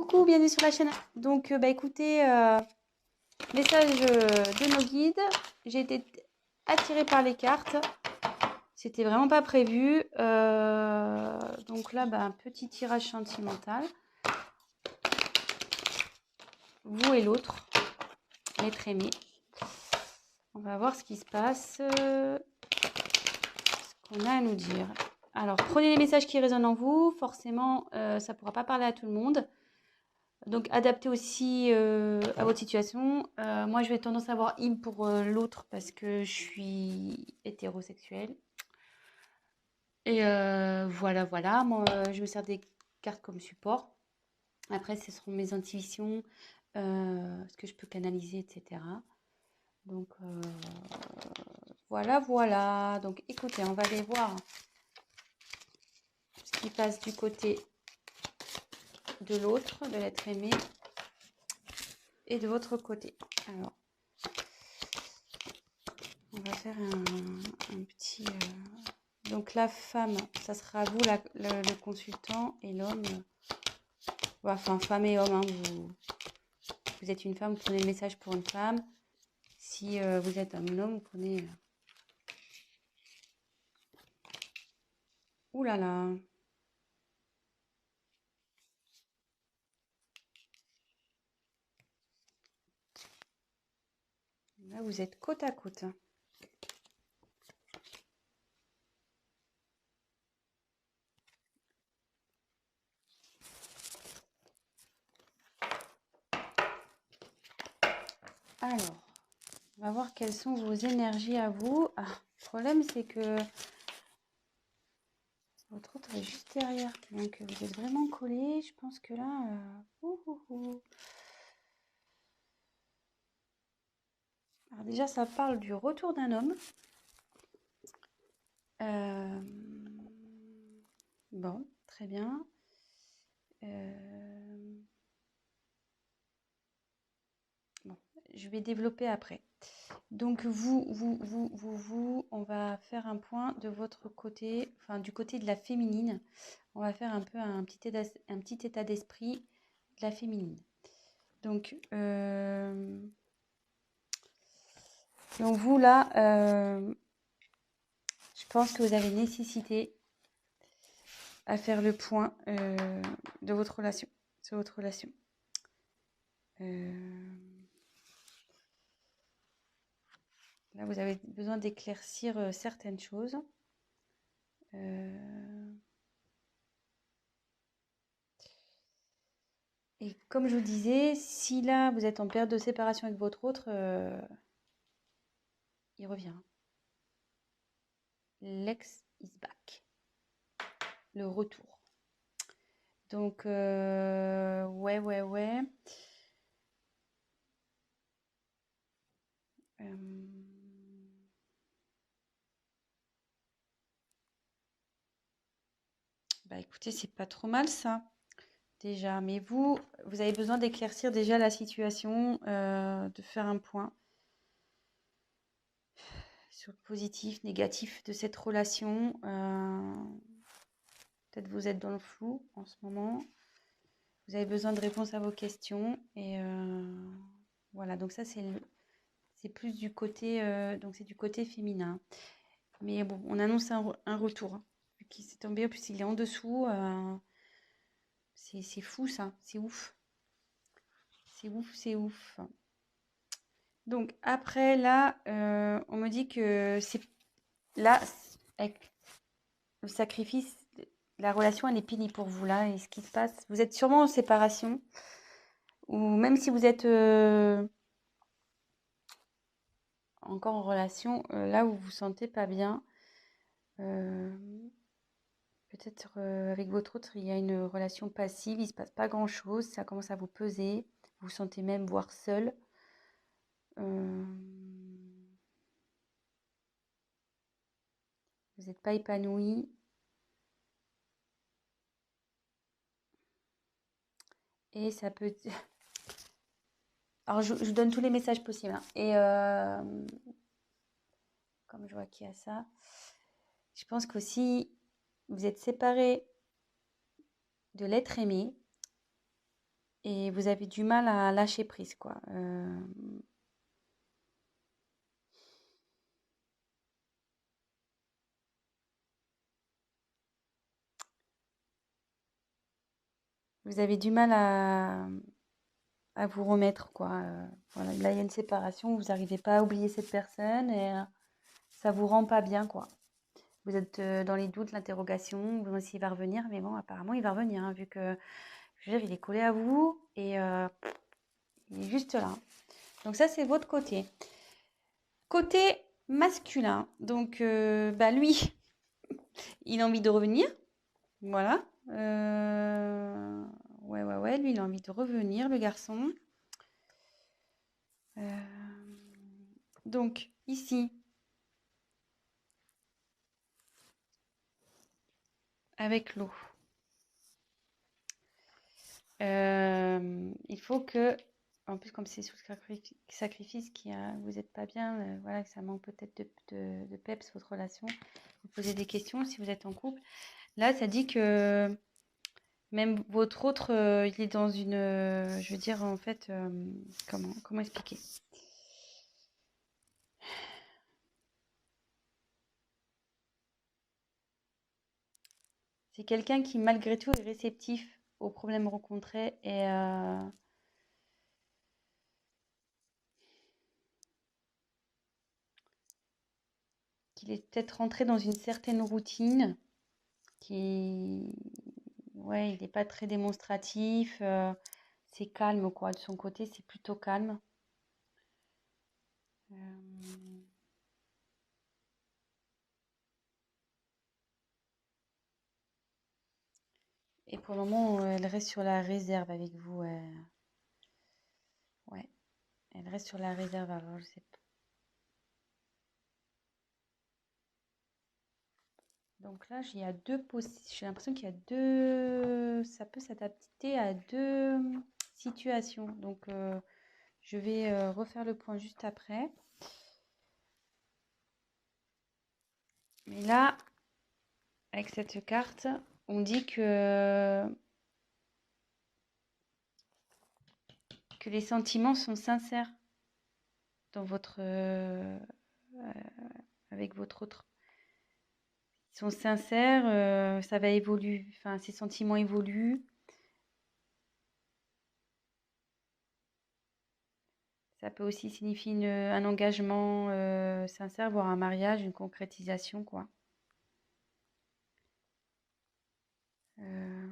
Coucou, bienvenue sur la chaîne. Donc, écoutez, message de nos guides. J'ai été attirée par les cartes. C'était vraiment pas prévu. Donc là, un petit tirage sentimental. Vous et l'autre, l'être aimé. On va voir ce qui se passe, ce qu'on a à nous dire. Alors, prenez les messages qui résonnent en vous. Forcément, ça ne pourra pas parler à tout le monde. Donc, adaptez aussi à votre situation. Moi, je vais tendance à avoir im pour l'autre parce que je suis hétérosexuelle. Et voilà. Moi, je me sers des cartes comme support. Après, ce seront mes intuitions, ce que je peux canaliser, etc. Donc, voilà. Donc, écoutez, on va aller voir ce qui passe du côté de l'autre, de l'être aimé, et de votre côté. Alors, on va faire un petit... Donc la femme, ça sera vous le consultant, et l'homme, enfin femme et homme, hein, vous êtes une femme, vous prenez le message pour une femme. Si vous êtes un homme, vous prenez... Ouh là là. Là, vous êtes côte à côte. Alors, on va voir quelles sont vos énergies à vous. Ah, le problème, c'est que votre autre est juste derrière. Donc, vous êtes vraiment collés. Je pense que là... Alors déjà, ça parle du retour d'un homme. Bon, très bien. Bon, je vais développer après. Donc on va faire un point de votre côté, enfin du côté de la féminine. On va faire un peu un petit état d'esprit de la féminine. Donc vous là, je pense que vous avez nécessité à faire le point de votre relation, sur votre relation. Là, vous avez besoin d'éclaircir certaines choses. Et comme je vous disais, si là, vous êtes en période de séparation avec votre autre, il revient. L'ex is back. Le retour. Donc, ouais. Écoutez, c'est pas trop mal ça, déjà. Mais vous avez besoin d'éclaircir déjà la situation, de faire un point sur le positif, négatif de cette relation. Peut-être vous êtes dans le flou en ce moment. Vous avez besoin de réponses à vos questions. Et voilà, donc ça, c'est plus du côté, donc c'est du côté féminin. Mais bon, on annonce un retour. Hein, qui s'est tombé, en plus il est en dessous. C'est fou ça, c'est ouf. C'est ouf. Donc après là, on me dit que c'est là, avec le sacrifice, la relation elle est finie pour vous là. Et ce qui se passe, vous êtes sûrement en séparation. Ou même si vous êtes encore en relation, là où vous vous sentez pas bien, peut-être avec votre autre, il y a une relation passive, il se passe pas grand-chose, ça commence à vous peser, vous vous sentez même voire seul. Vous n'êtes pas épanoui. Et ça peut... Alors, je vous donne tous les messages possibles. Hein. Et comme je vois qu'il y a ça, je pense qu'aussi, vous êtes séparés de l'être aimé. et vous avez du mal à lâcher prise, quoi. Vous avez du mal à vous remettre, quoi. Voilà, là, il y a une séparation, vous n'arrivez pas à oublier cette personne et ça vous rend pas bien, quoi. Vous êtes dans les doutes, l'interrogation, vous demandez s'il va revenir, mais bon, apparemment, il va revenir, hein, vu que, je veux dire, il est collé à vous et il est juste là. Donc ça, c'est votre côté. Côté masculin, donc bah lui, il a envie de revenir, voilà. Ouais, lui, il a envie de revenir, le garçon. Donc ici, avec l'eau, il faut que, en plus comme c'est sous sacrifice, vous n'êtes pas bien, voilà, que ça manque peut-être de peps votre relation, vous posez des questions si vous êtes en couple. Là, ça dit que même votre autre, il est dans une, je veux dire en fait, comment expliquer? C'est quelqu'un qui malgré tout est réceptif aux problèmes rencontrés et qu'il est peut-être rentré dans une certaine routine qui, ouais, il n'est pas très démonstratif, c'est calme quoi. De son côté, c'est plutôt calme. Euh, et pour le moment, elle reste sur la réserve avec vous. Ouais, elle reste sur la réserve. Alors, je sais pas. Donc là, il y a deux j'ai l'impression qu'il y a deux, ça peut s'adapter à deux situations. Donc, je vais refaire le point juste après. Mais là, avec cette carte, on dit que les sentiments sont sincères dans avec votre autre. Ils sont sincères, ça va évoluer, enfin, ces sentiments évoluent. Ça peut aussi signifier un engagement sincère, voire un mariage, une concrétisation, quoi. Euh,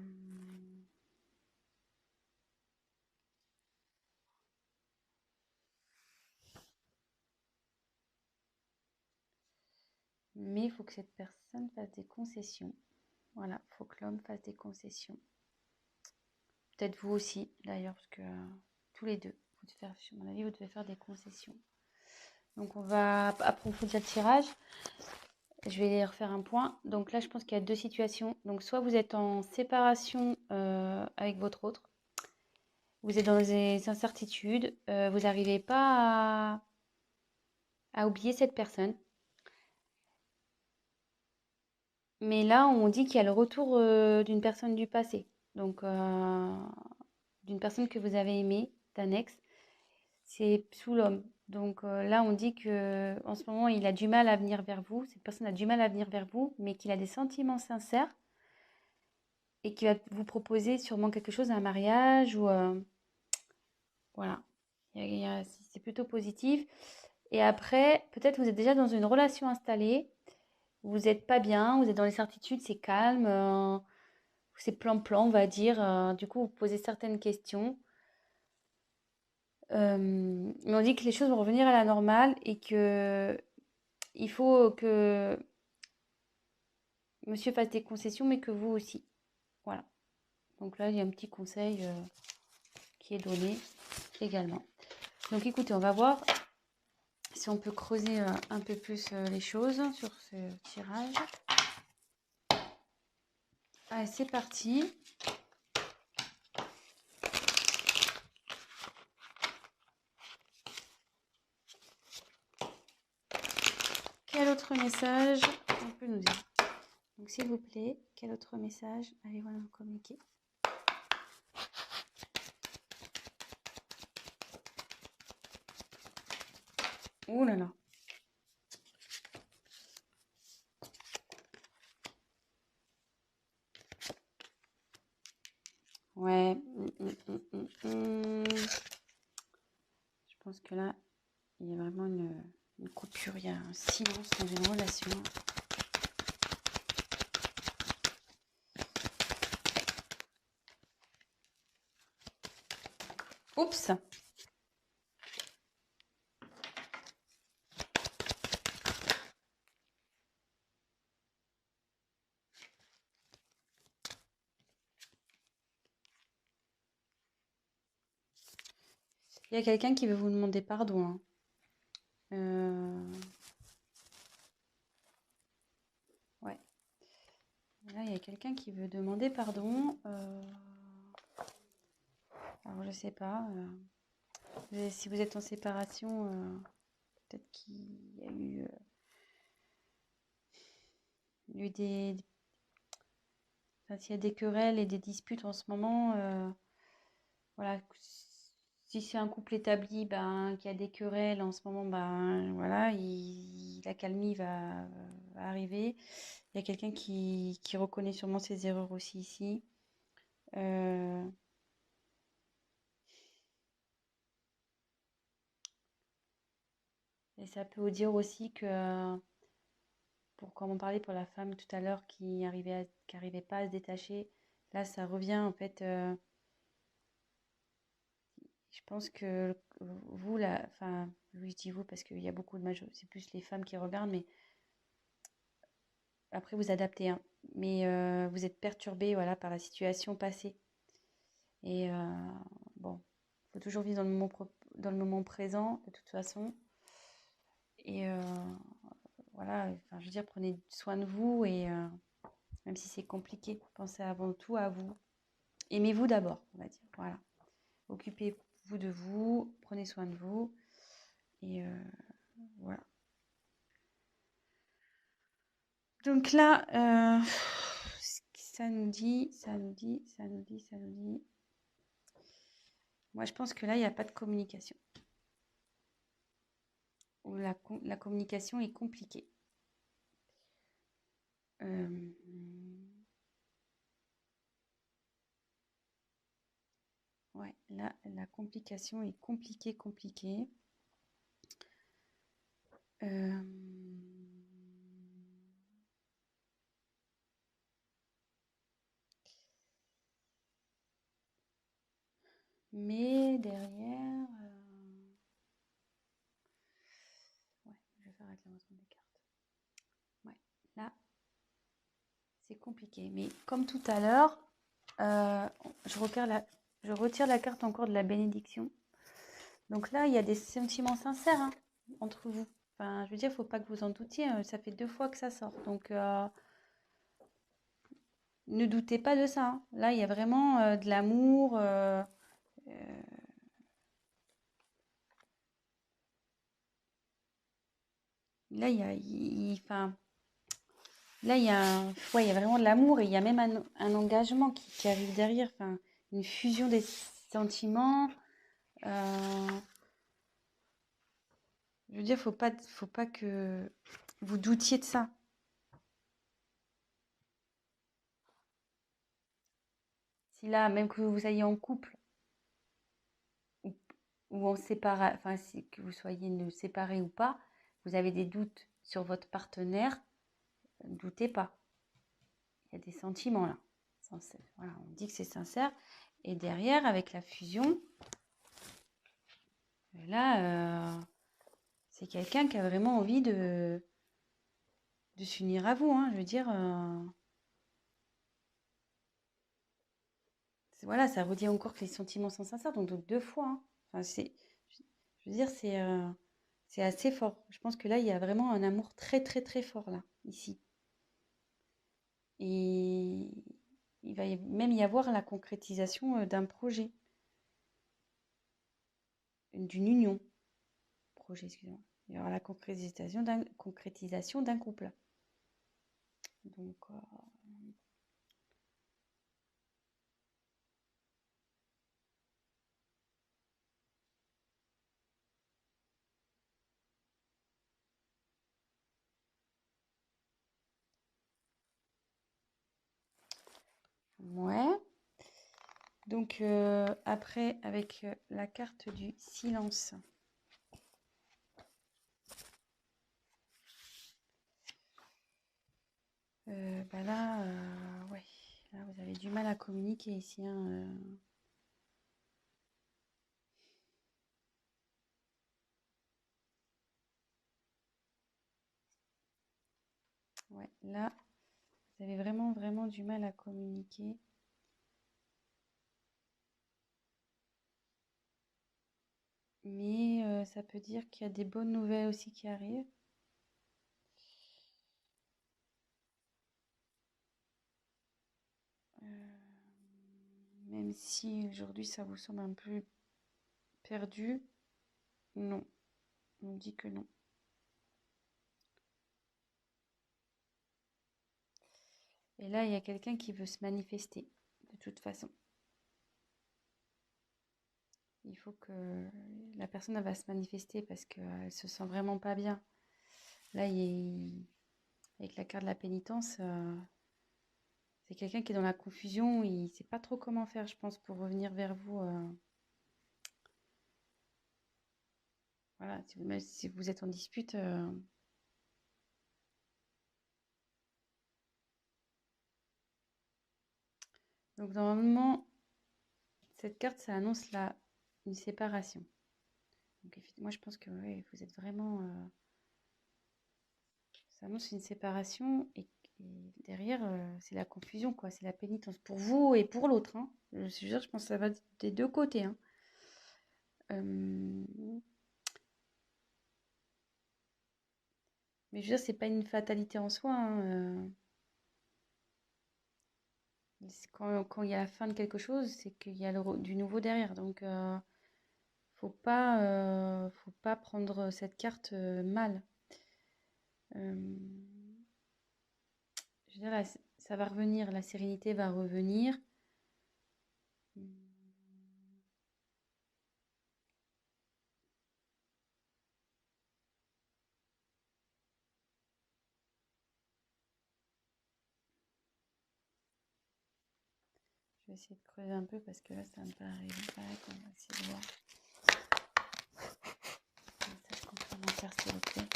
Mais il faut que cette personne fasse des concessions. Voilà, il faut que l'homme fasse des concessions. Peut-être vous aussi, d'ailleurs, parce que tous les deux, à mon avis, vous devez faire des concessions. Donc, on va approfondir le tirage. Je vais refaire un point. Donc là, je pense qu'il y a deux situations. Donc, soit vous êtes en séparation avec votre autre, vous êtes dans des incertitudes, vous n'arrivez pas à oublier cette personne. Mais là, on dit qu'il y a le retour d'une personne du passé. Donc, d'une personne que vous avez aimée, d'un ex. C'est sous l'homme. Donc là, on dit que en ce moment, il a du mal à venir vers vous. Cette personne a du mal à venir vers vous, mais qu'il a des sentiments sincères et qu'il va vous proposer sûrement quelque chose, un mariage ou voilà. C'est plutôt positif. Et après, peut-être vous êtes déjà dans une relation installée. Vous n'êtes pas bien, vous êtes dans les certitudes, c'est calme, c'est plan-plan, on va dire. Du coup, vous posez certaines questions. Mais on dit que les choses vont revenir à la normale et que il faut que monsieur fasse des concessions, mais que vous aussi. Voilà. Donc là, il y a un petit conseil qui est donné également. Donc écoutez, on va voir si on peut creuser un peu plus les choses sur ce tirage. Allez, c'est parti. Quel autre message on peut nous dire? Donc s'il vous plaît, quel autre message allez-vous nous communiquer? Ouh là là. Ouais. Je pense que là, il y a vraiment une coupure, il y a un silence dans une relation. Oups. Il y a quelqu'un qui veut vous demander pardon, hein. Ouais. Là, il y a quelqu'un qui veut demander pardon. Alors, je sais pas. Si vous êtes en séparation, peut-être qu'il y a eu des... Enfin, s'il y a des querelles et des disputes en ce moment, voilà. Si c'est un couple établi, ben, qui a des querelles en ce moment, ben, voilà, la calmie va arriver. Il y a quelqu'un qui reconnaît sûrement ses erreurs aussi ici. Et ça peut vous dire aussi que, comme on parlait pour la femme tout à l'heure qui arrivait pas à se détacher, là ça revient en fait. Je pense que vous, là, enfin, oui, je dis vous parce qu'il y a beaucoup de c'est plus les femmes qui regardent, mais après vous adaptez, hein. Mais vous êtes perturbé, voilà, par la situation passée. Et bon, il faut toujours vivre dans le moment présent, de toute façon. Et voilà, enfin, je veux dire, prenez soin de vous et même si c'est compliqué, pensez avant tout à vous. Aimez-vous d'abord, on va dire. Voilà. Occupez-vous de vous, prenez soin de vous. Et voilà. Donc là, ça nous dit. Moi, je pense que là, il n'y a pas de communication. Ou la communication est compliquée. Ouais, là, la complication est compliquée. Mais derrière, ouais, je vais faire avec l'avancement des cartes. Ouais, là, c'est compliqué. Mais comme tout à l'heure, je retire la carte encore de la bénédiction. Donc là, il y a des sentiments sincères, hein, entre vous. Enfin, je veux dire, il ne faut pas que vous en doutiez. Ça fait 2 fois que ça sort. Donc, ne doutez pas de ça, hein. Là, il y a vraiment de l'amour. Là, enfin, là, ouais, il y a vraiment de l'amour et il y a même un engagement qui arrive derrière. Enfin, une fusion des sentiments. Je veux dire, faut pas que vous doutiez de ça. Si là, même que vous soyez en couple ou, ou en séparation, enfin, que vous soyez séparés ou pas, vous avez des doutes sur votre partenaire, ne doutez pas. Il y a des sentiments là. Voilà, on dit que c'est sincère. Et derrière, avec la fusion, là, c'est quelqu'un qui a vraiment envie de s'unir à vous, hein. Je veux dire, voilà, ça redit encore que les sentiments sont sincères, donc 2 fois, hein. Enfin, je veux dire, c'est assez fort. Je pense que là, il y a vraiment un amour très, très, très fort, là, ici. Et il va même y avoir la concrétisation d'un projet, d'une union. Projet, excusez-moi. Il y aura la concrétisation d'un couple. Donc, Ouais. Donc, après, avec la carte du silence. Bah là, ouais. Là, vous avez du mal à communiquer ici, hein, Ouais, là, vous avez vraiment, vraiment du mal à communiquer. Mais ça peut dire qu'il y a des bonnes nouvelles aussi qui arrivent. Même si aujourd'hui ça vous semble un peu perdu, non, on me dit que non. Et là, il y a quelqu'un qui veut se manifester, de toute façon. Il faut que la personne elle va se manifester parce qu'elle se sent vraiment pas bien. Là, avec la carte de la pénitence, c'est quelqu'un qui est dans la confusion. Il ne sait pas trop comment faire, je pense, pour revenir vers vous. Voilà, même si vous êtes en dispute. Donc, normalement, cette carte, ça annonce une séparation. Donc, moi, je pense que ouais, vous êtes vraiment. Ça annonce une séparation et derrière, c'est la confusion, quoi. C'est la pénitence pour vous et pour l'autre, hein. Je pense que ça va des deux côtés, hein. Mais je veux dire, c'est pas une fatalité en soi, hein, quand il y a la fin de quelque chose, c'est qu'il y a du nouveau derrière. Donc, faut pas prendre cette carte mal. Euh, je veux dire, là, ça va revenir, la sérénité va revenir. Je vais essayer de creuser un peu parce que là, ça me paraît pas. On va essayer de voir. Message complémentaire, s'il vous plaît.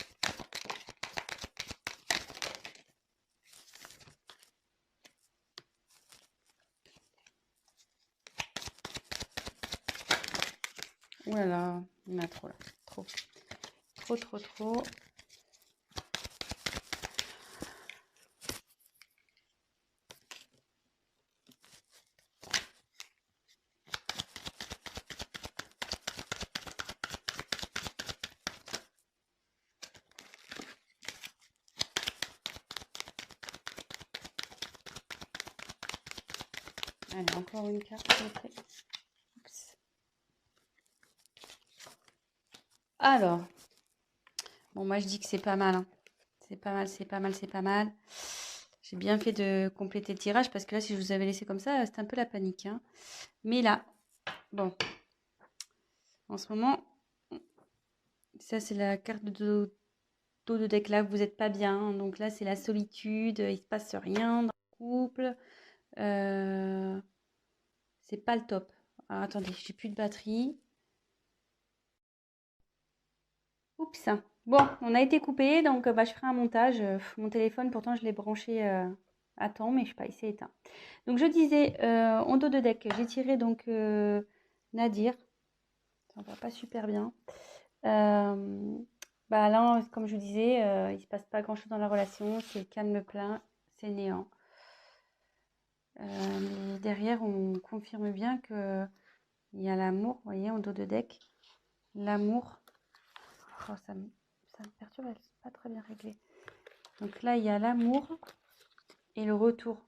Ouh là là, il y en a trop là. Trop. Trop, trop, trop. Allez, encore une carte, s'il vous plaît. Oups. Alors, bon, moi je dis que c'est pas mal, hein. C'est pas mal, c'est pas mal, c'est pas mal. J'ai bien fait de compléter le tirage parce que là, si je vous avais laissé comme ça, c'était un peu la panique, hein. Mais là, bon, en ce moment, ça c'est la carte de dos de deck là, vous n'êtes pas bien, hein. Donc là, c'est la solitude, il se passe rien dans le couple. C'est pas le top. Alors, attendez, j'ai plus de batterie. Oups. Bon, on a été coupé, donc bah, je ferai un montage. Mon téléphone, pourtant, je l'ai branché à temps, mais je sais pas, il s'est éteint. Donc, je disais, en dos de deck, j'ai tiré donc Nadir. Ça va pas super bien. Bah là, comme je vous disais, il se passe pas grand-chose dans la relation. C'est calme plein, c'est néant. Mais derrière, on confirme bien que il y a l'amour, vous voyez, en dos de deck. L'amour. Oh, ça me perturbe, elle n'est pas très bien réglée. Donc là, il y a l'amour et le retour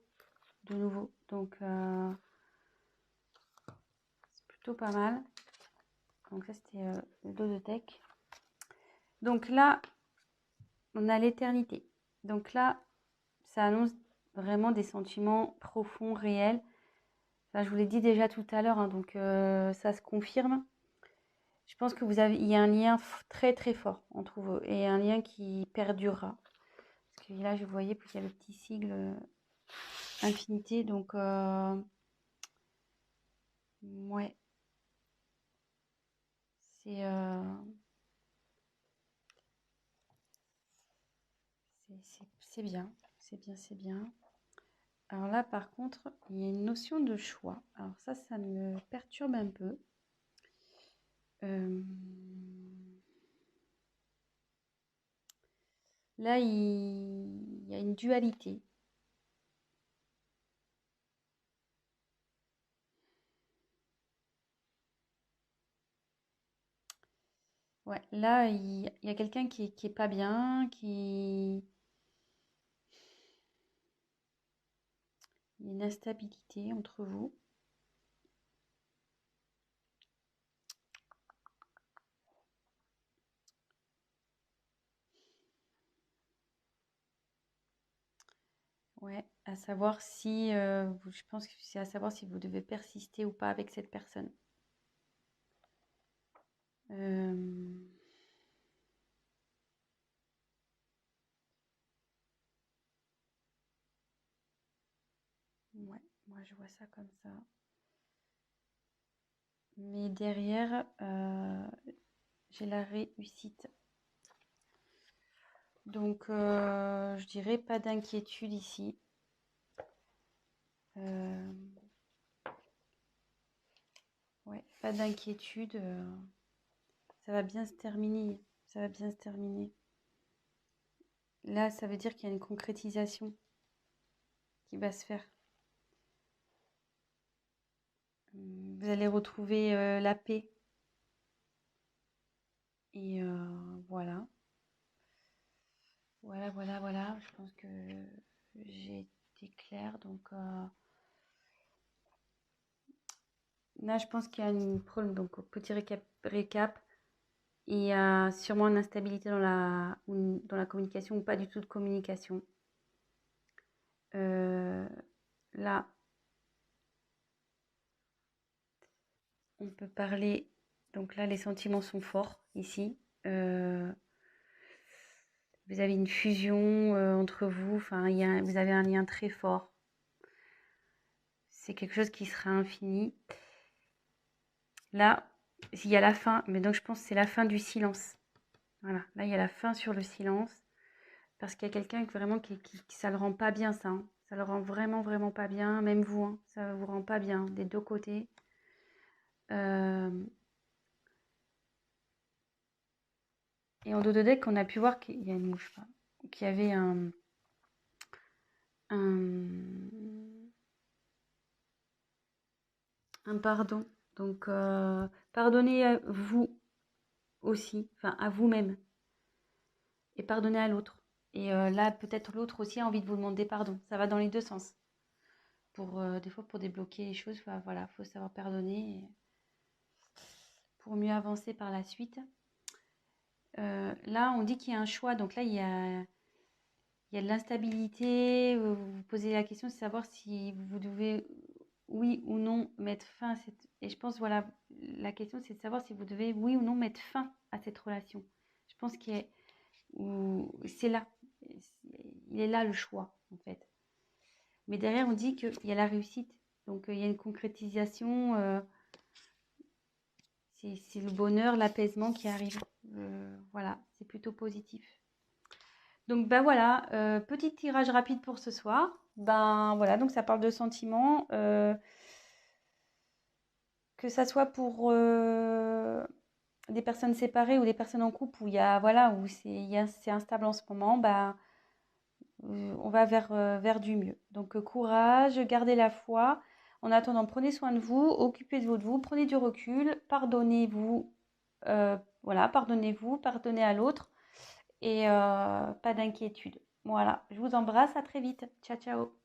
de nouveau. Donc, c'est plutôt pas mal. Donc ça, c'était le dos de deck. Donc là, on a l'éternité. Donc là, ça annonce vraiment des sentiments profonds, réels. Enfin, je vous l'ai dit déjà tout à l'heure, hein, donc ça se confirme. Je pense que il y a un lien très très fort entre vous et un lien qui perdurera. Parce que là, je voyais qu'il y a le petit sigle infinité. Donc, ouais, c'est c'est bien. C'est bien, c'est bien. Alors là, par contre, il y a une notion de choix. Alors ça me perturbe un peu. Là, il y a une dualité. Ouais, là, il y a quelqu'un qui est pas bien, il y a une instabilité entre vous. Ouais, à savoir si, je pense que c'est à savoir si vous devez persister ou pas avec cette personne. Euh, ouais, moi je vois ça comme ça. Mais derrière, j'ai la réussite. Donc, je dirais pas d'inquiétude ici. Ouais, pas d'inquiétude. Ça va bien se terminer. Ça va bien se terminer. Là, ça veut dire qu'il y a une concrétisation qui va se faire. Vous allez retrouver la paix. Et voilà. Voilà. Je pense que j'ai été claire. Donc là, je pense qu'il y a un problème. Donc, petit récap. Il y a sûrement une instabilité dans la communication ou pas du tout de communication. Là, on peut parler. Donc là, les sentiments sont forts ici. Vous avez une fusion entre vous. Enfin, vous avez un lien très fort. C'est quelque chose qui sera infini. Là, il y a la fin. Mais donc, je pense que c'est la fin du silence. Voilà. Là, il y a la fin sur le silence. Parce qu'il y a quelqu'un vraiment qui ça le rend pas bien, ça. Hein. Ça le rend vraiment pas bien. Même vous, hein, ça vous rend pas bien des deux côtés. Et en dos de deck, on a pu voir qu'il y a une mouche, qu'il y avait un pardon. Donc, pardonnez à vous aussi, enfin à vous-même, et pardonnez à l'autre. Et là, peut-être l'autre aussi a envie de vous demander pardon. Ça va dans les deux sens. Des fois, pour débloquer les choses, voilà, faut savoir pardonner pour mieux avancer par la suite. Là, on dit qu'il y a un choix. Donc là, il y a de l'instabilité. Vous vous posez la question de savoir si vous devez, oui ou non, mettre fin à cette... Et je pense, voilà, la question, c'est de savoir si vous devez, oui ou non, mettre fin à cette relation. Je pense que c'est là. Il est là le choix, en fait. Mais derrière, on dit qu'il y a la réussite. Donc, il y a une concrétisation. C'est le bonheur, l'apaisement qui arrive. Voilà, c'est plutôt positif. Donc ben voilà, petit tirage rapide pour ce soir. Ben voilà, donc ça parle de sentiments. Que ça soit pour des personnes séparées ou des personnes en couple où il y a voilà où c'est instable en ce moment, ben on va vers du mieux. Donc courage, gardez la foi. En attendant, prenez soin de vous, occupez-vous de vous, prenez du recul, pardonnez-vous, voilà, pardonnez-vous, pardonnez à l'autre et pas d'inquiétude. Voilà, je vous embrasse, à très vite. Ciao, ciao.